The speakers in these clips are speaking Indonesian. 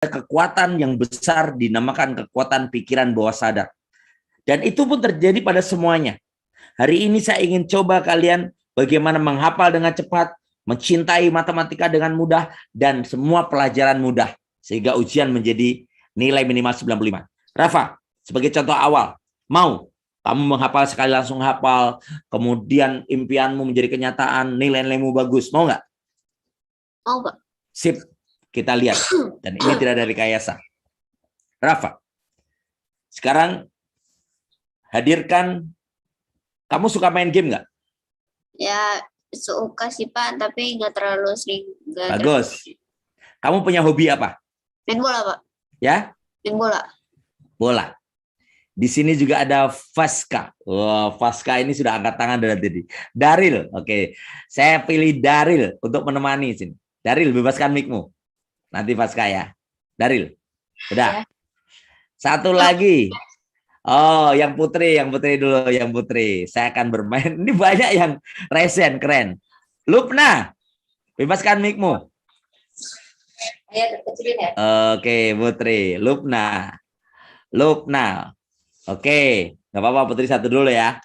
kekuatan yang besar dinamakan kekuatan pikiran bawah sadar. Dan itu pun terjadi pada semuanya. Hari ini saya ingin coba kalian bagaimana menghafal dengan cepat, mencintai matematika dengan mudah, dan semua pelajaran mudah. Sehingga ujian menjadi nilai minimal 95. Rafa, sebagai contoh awal, mau kamu menghafal sekali langsung hafal, kemudian impianmu menjadi kenyataan, nilai-nilaimu bagus. Mau nggak? Mau, Pak. Sip. Kita lihat, dan ini tidak dari rekayasa. Rafa, sekarang hadirkan, kamu suka main game nggak? Ya, suka sih Pak, tapi nggak terlalu sering. Bagus. Kamu punya hobi apa? Main bola, Pak. Ya? Main bola. Bola. Di sini juga ada Faska. Wah, Faska ini sudah angkat tangan dari tadi. Daril, oke. Saya pilih Daril untuk menemani sini. Daril, bebaskan mic-mu. Nanti Faska ya. Daril. Udah. Ya. Satu lagi. Oh, yang Putri dulu, yang Putri. Saya akan bermain. Ini banyak yang resen, keren. Lupna, bebaskan mic-mu. Oke, Putri. Lupna. Oke, nggak apa-apa Putri satu dulu ya.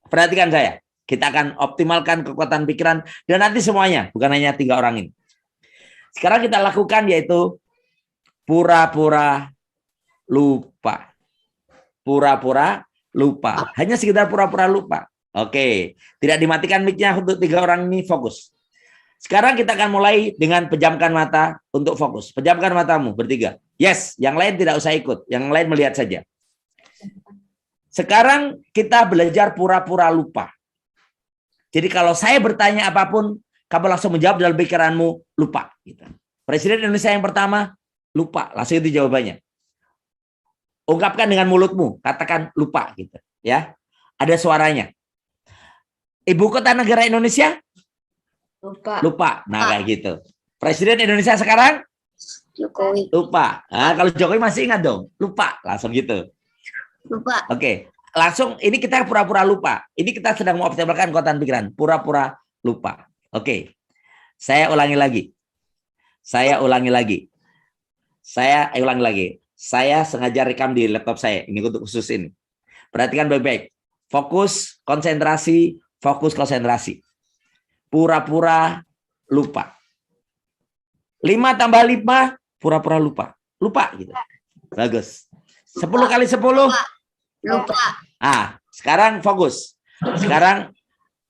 Perhatikan saya. Kita akan optimalkan kekuatan pikiran dan nanti semuanya, bukan hanya 3 orang ini. Sekarang kita lakukan yaitu pura-pura lupa. Pura-pura lupa. Hanya sekedar pura-pura lupa. Oke. Tidak dimatikan mic-nya untuk 3 orang ini, fokus. Sekarang kita akan mulai dengan pejamkan mata untuk fokus. Pejamkan matamu bertiga. Yes, yang lain tidak usah ikut. Yang lain melihat saja. Sekarang kita belajar pura-pura lupa. Jadi kalau saya bertanya apapun, kamu langsung menjawab dalam pikiranmu, lupa. Gitu. Presiden Indonesia yang pertama, lupa. Langsung itu jawabannya. Ungkapkan dengan mulutmu, katakan lupa. Gitu. Ya, ada suaranya. Ibu kota negara Indonesia? Lupa. Nah, kayak gitu. Presiden Indonesia sekarang? Jokowi. Lupa. Nah, kalau Jokowi masih ingat dong, lupa. Langsung gitu. Lupa. Oke. Langsung, ini kita pura-pura lupa. Ini kita sedang mengoptimalkan kekuatan pikiran. Pura-pura lupa. Oke. Saya ulangi lagi. Saya sengaja rekam di laptop saya. Ini untuk khusus ini. Perhatikan baik-baik. Fokus, konsentrasi, Pura-pura lupa. 5 tambah 5, pura-pura lupa. Lupa gitu. Bagus. 10 kali 10. Lupa. Sekarang fokus. Sekarang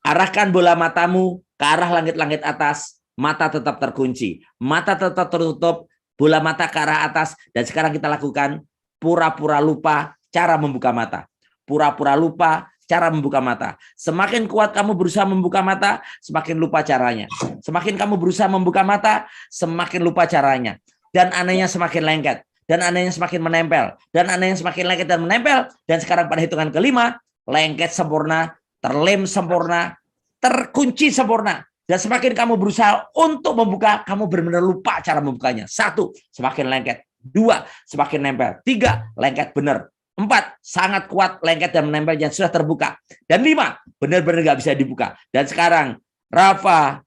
arahkan bola matamu ke arah langit-langit atas. Mata tetap terkunci. Mata tetap tertutup. Bola mata ke arah atas. Dan sekarang kita lakukan pura-pura lupa cara membuka mata. Pura-pura lupa cara membuka mata. Semakin kuat kamu berusaha membuka mata, semakin lupa caranya. Semakin kamu berusaha membuka mata, semakin lupa caranya. Dan anehnya semakin lengket. Dan anehnya semakin menempel. Dan anehnya semakin lengket dan menempel. Dan sekarang pada hitungan kelima, lengket sempurna, terlem sempurna, terkunci sempurna. Dan semakin kamu berusaha untuk membuka, kamu benar-benar lupa cara membukanya. 1, semakin lengket. 2, semakin nempel. 3, lengket benar. 4, sangat kuat, lengket dan menempel yang sudah terbuka. Dan 5, benar-benar nggak bisa dibuka. Dan sekarang, Rafa,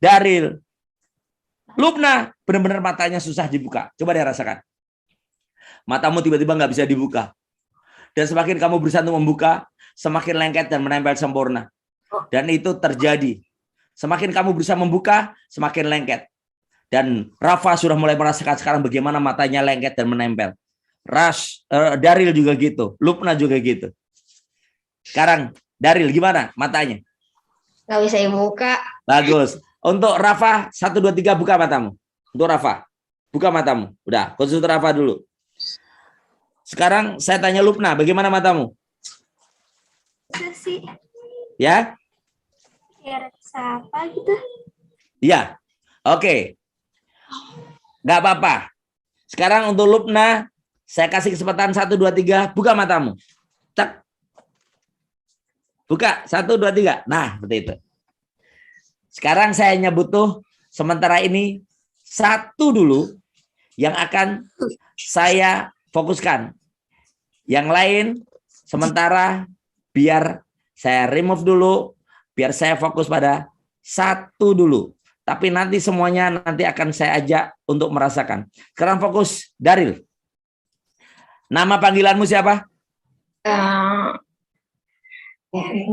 Daril, Lupna, benar-benar matanya susah dibuka. Coba deh rasakan. Matamu tiba-tiba nggak bisa dibuka. Dan semakin kamu berusaha untuk membuka, semakin lengket dan menempel sempurna. Dan itu terjadi. Semakin kamu berusaha membuka, semakin lengket. Dan Rafa sudah mulai merasakan sekarang bagaimana matanya lengket dan menempel. Daril juga gitu. Lupna juga gitu. Sekarang, Daril gimana matanya? Nggak bisa dibuka. Bagus. Untuk Rafa, 1, 2, 3 buka matamu. Untuk Rafa, buka matamu. Udah, khusus untuk Rafa dulu. Sekarang saya tanya Lupna, bagaimana matamu? Sih. Ya? Ya, rasa apa gitu? Iya. Oke. Nggak apa-apa. Sekarang untuk Lupna, saya kasih kesempatan 1, 2, 3, buka matamu. Cek. Buka, 1, 2, 3. Nah, seperti itu. Sekarang saya hanya butuh sementara ini 1 dulu yang akan saya fokuskan. Yang lain sementara biar saya remove dulu, biar saya fokus pada 1 dulu. Tapi nanti semuanya nanti akan saya ajak untuk merasakan. Sekarang fokus, Daril. Nama panggilanmu siapa?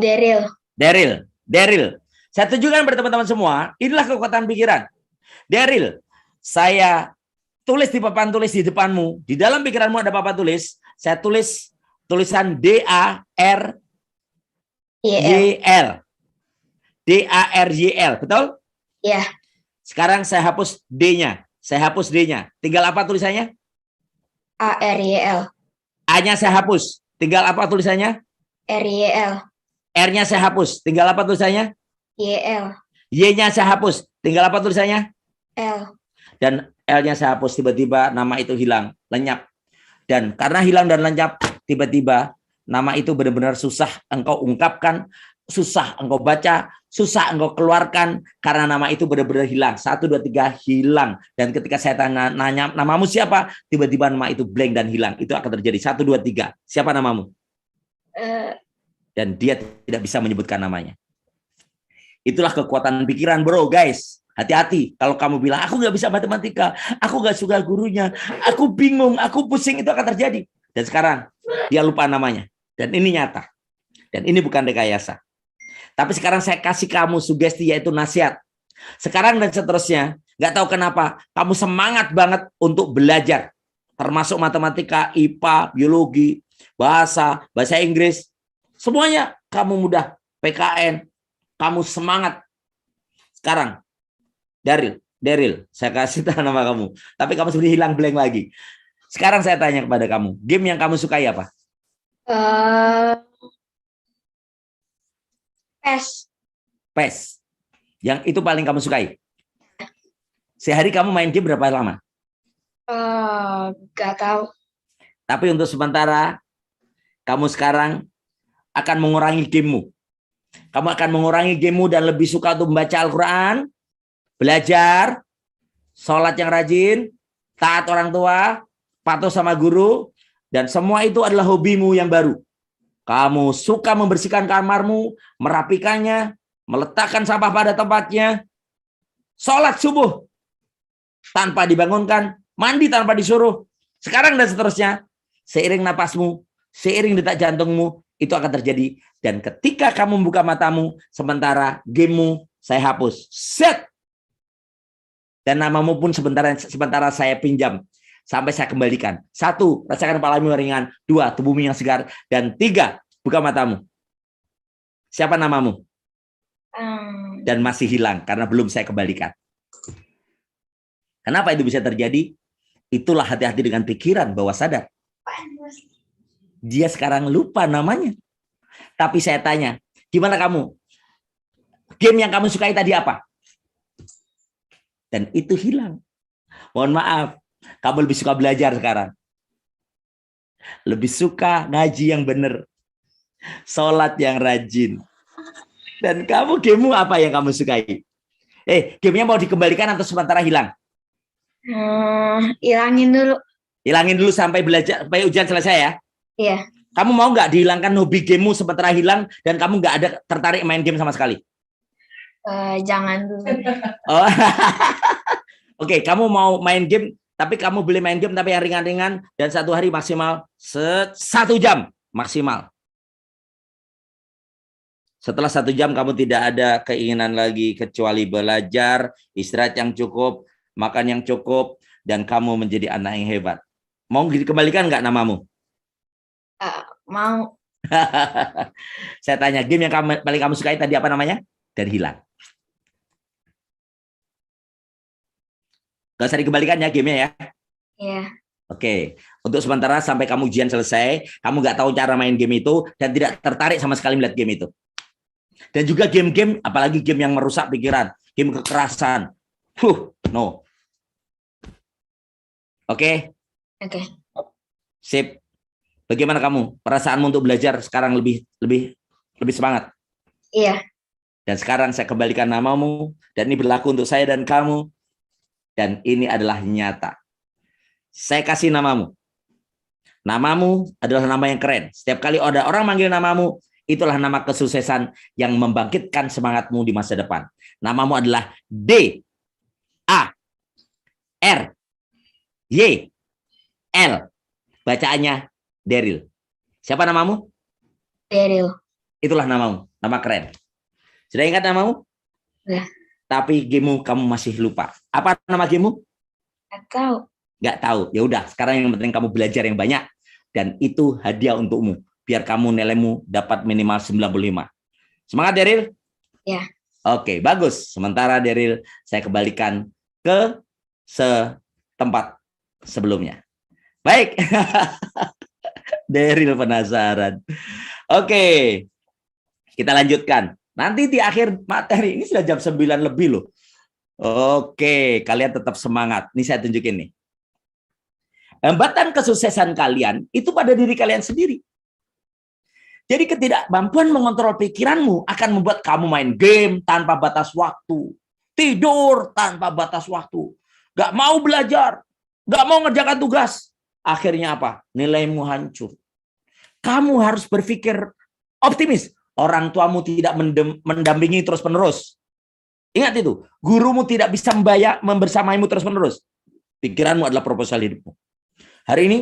Daryl. Daril. Saya tunjukkan pada teman-teman semua, inilah kekuatan pikiran. Daril, saya tulis di papan tulis di depanmu. Di dalam pikiranmu ada papan tulis. Saya tulis tulisan DARYL. DARYL, betul? Ya. Sekarang saya hapus D-nya. Saya hapus D-nya. Tinggal apa tulisannya? ARYL. A-nya saya hapus. Tinggal apa tulisannya? RYL. R-nya saya hapus. Tinggal apa tulisannya? YL. Y-nya saya hapus. Tinggal apa tulisannya? L. Dan L-nya saya hapus. Tiba-tiba nama itu hilang, lenyap. Dan karena hilang dan lenyap, tiba-tiba nama itu benar-benar susah engkau ungkapkan, susah engkau baca, susah engkau keluarkan, karena nama itu benar-benar hilang. 1, 2, 3 hilang. Dan ketika saya nanya namamu siapa, tiba-tiba nama itu blank dan hilang. Itu akan terjadi. 1, 2, 3. Siapa namamu? Dan dia tidak bisa menyebutkan namanya. Itulah kekuatan pikiran, bro, guys. Hati-hati kalau kamu bilang, aku nggak bisa matematika, aku nggak suka gurunya, aku bingung, aku pusing, itu akan terjadi. Dan sekarang dia lupa namanya. Dan ini nyata. Dan ini bukan rekayasa. Tapi sekarang saya kasih kamu sugesti, yaitu nasihat. Sekarang dan seterusnya, nggak tahu kenapa, kamu semangat banget untuk belajar. Termasuk matematika, IPA, biologi, bahasa Inggris. Semuanya kamu mudah. PKN, kamu semangat. Sekarang, Daryl, saya kasih tahu nama kamu. Tapi kamu sudah hilang blank lagi. Sekarang saya tanya kepada kamu, game yang kamu sukai apa? PES. Yang itu paling kamu sukai? Sehari kamu main game berapa lama? Gak tahu. Tapi untuk sementara, kamu sekarang akan mengurangi gamemu. Kamu akan mengurangi gamemu dan lebih suka untuk membaca Al-Quran, belajar, sholat yang rajin, taat orang tua, patuh sama guru, dan semua itu adalah hobimu yang baru. Kamu suka membersihkan kamarmu, merapikannya, meletakkan sampah pada tempatnya, sholat subuh tanpa dibangunkan, mandi tanpa disuruh. Sekarang dan seterusnya, seiring napasmu, seiring detak jantungmu, itu akan terjadi. Dan ketika kamu membuka matamu, sementara gamemu saya hapus. Set! Dan namamu pun sementara saya pinjam. Sampai saya kembalikan. 1, rasakan kepalamu yang ringan. 2, tubuhmu yang segar. Dan 3, buka matamu. Siapa namamu? Dan masih hilang karena belum saya kembalikan. Kenapa itu bisa terjadi? Itulah hati-hati dengan pikiran bawah sadar. Dia sekarang lupa namanya. Tapi saya tanya, gimana kamu? Game yang kamu sukai tadi apa? Dan itu hilang. Mohon maaf, kamu lebih suka belajar sekarang. Lebih suka ngaji yang benar. Sholat yang rajin. Dan kamu gamemu apa yang kamu sukai? Gamenya mau dikembalikan atau sementara hilang? Hilangin dulu. Hilangin dulu sampai belajar, sampai ujian selesai ya? Iya. Kamu mau nggak dihilangkan hobi gamemu sementara hilang dan kamu nggak ada tertarik main game sama sekali? Jangan dulu. Oh. Oke, kamu mau main game, tapi kamu boleh main game tapi yang ringan-ringan dan 1 hari maksimal 1 jam maksimal. Setelah 1 jam kamu tidak ada keinginan lagi kecuali belajar, istirahat yang cukup, makan yang cukup, dan kamu menjadi anak yang hebat. Mau dikembalikan nggak namamu? Mau. Saya tanya, game yang paling kamu sukai tadi apa namanya? Dan hilang. Gak usah dikembalikan ya gamenya ya? Iya. Oke, untuk sementara sampai kamu ujian selesai, kamu nggak tahu cara main game itu dan tidak tertarik sama sekali melihat game itu. Dan juga game-game, apalagi game yang merusak pikiran, game kekerasan. No. Oke? Oke. Sip. Bagaimana kamu? Perasaanmu untuk belajar sekarang lebih semangat? Iya. Dan sekarang saya kembalikan namamu, dan ini berlaku untuk saya dan kamu. Dan ini adalah nyata. Saya kasih namamu. Namamu adalah nama yang keren. Setiap kali ada orang manggil namamu, itulah nama kesuksesan yang membangkitkan semangatmu di masa depan. Namamu adalah D. A, R, Y, L. Bacaannya Daryl. Siapa namamu? Daryl. Itulah namamu, nama keren. Sudah ingat namamu? Ya. Tapi gamemu kamu masih lupa. Apa nama gamemu? Nggak tahu. Nggak tahu. Ya udah, sekarang yang penting kamu belajar yang banyak dan itu hadiah untukmu. Biar kamu nilaimu dapat minimal 95. Semangat Daryl? Ya. Oke, bagus. Sementara Daryl saya kembalikan ke tempat sebelumnya. Baik. Daryl penasaran. Oke. Kita lanjutkan. Nanti di akhir materi, ini sudah jam 9 lebih loh. Oke, kalian tetap semangat. Ini saya tunjukin nih. Hambatan kesuksesan kalian itu pada diri kalian sendiri. Jadi ketidakmampuan mengontrol pikiranmu akan membuat kamu main game tanpa batas waktu. Tidur tanpa batas waktu. Gak mau belajar. Gak mau ngerjakan tugas. Akhirnya apa? Nilaimu hancur. Kamu harus berpikir optimis. Orang tuamu tidak mendampingi terus-menerus. Ingat itu. Gurumu tidak bisa membersamaimu terus-menerus. Pikiranmu adalah proposal hidupmu. Hari ini,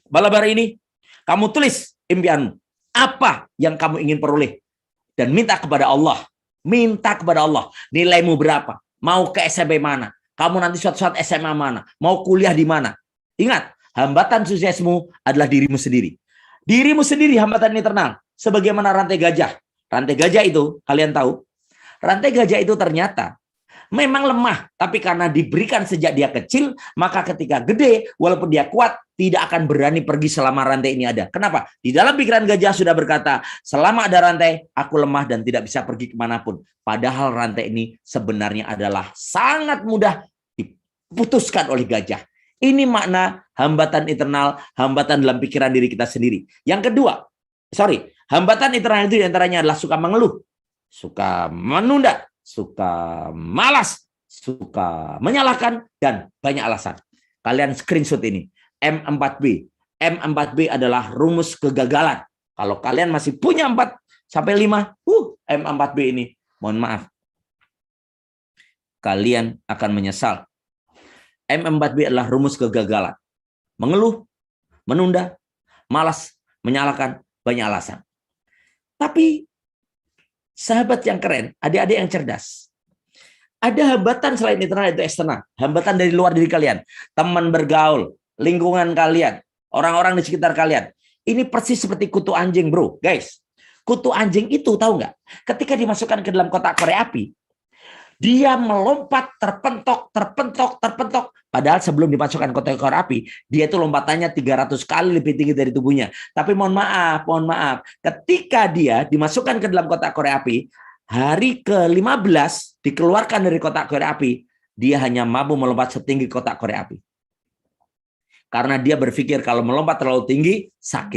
malam hari ini, kamu tulis impianmu. Apa yang kamu ingin peroleh? Dan minta kepada Allah. Minta kepada Allah. Nilaimu berapa? Mau ke SMP mana? Kamu nanti suatu saat SMA mana? Mau kuliah di mana? Ingat, hambatan suksesmu adalah dirimu sendiri. Dirimu sendiri hambatan internal. Sebagaimana rantai gajah. Rantai gajah itu, kalian tahu? Rantai gajah itu ternyata memang lemah, tapi karena diberikan sejak dia kecil, maka ketika gede, walaupun dia kuat, tidak akan berani pergi selama rantai ini ada. Kenapa? Di dalam pikiran gajah sudah berkata, selama ada rantai, aku lemah dan tidak bisa pergi kemanapun. Padahal rantai ini sebenarnya adalah sangat mudah diputuskan oleh gajah. Ini makna hambatan internal, hambatan dalam pikiran diri kita sendiri. Yang kedua, hambatan internal itu diantaranya adalah suka mengeluh, suka menunda, suka malas, suka menyalahkan, dan banyak alasan. Kalian screenshot ini. M4B. M4B adalah rumus kegagalan. Kalau kalian masih punya 4 sampai 5, M4B ini, mohon maaf. Kalian akan menyesal. M4B adalah rumus kegagalan. Mengeluh, menunda, malas, menyalahkan, banyak alasan. Tapi sahabat yang keren, adik-adik yang cerdas. Ada hambatan selain internal itu eksternal. Hambatan dari luar diri kalian. Teman bergaul, lingkungan kalian, orang-orang di sekitar kalian. Ini persis seperti kutu anjing, bro. Guys, kutu anjing itu tahu nggak? Ketika dimasukkan ke dalam kotak korek api, dia melompat terpentok. Padahal sebelum dimasukkan kotak korek api, dia itu lompatannya 300 kali lebih tinggi dari tubuhnya. Tapi mohon maaf, ketika dia dimasukkan ke dalam kotak korek api, hari ke-15 dikeluarkan dari kotak korek api, dia hanya mampu melompat setinggi kotak korek api. Karena dia berpikir kalau melompat terlalu tinggi, sakit.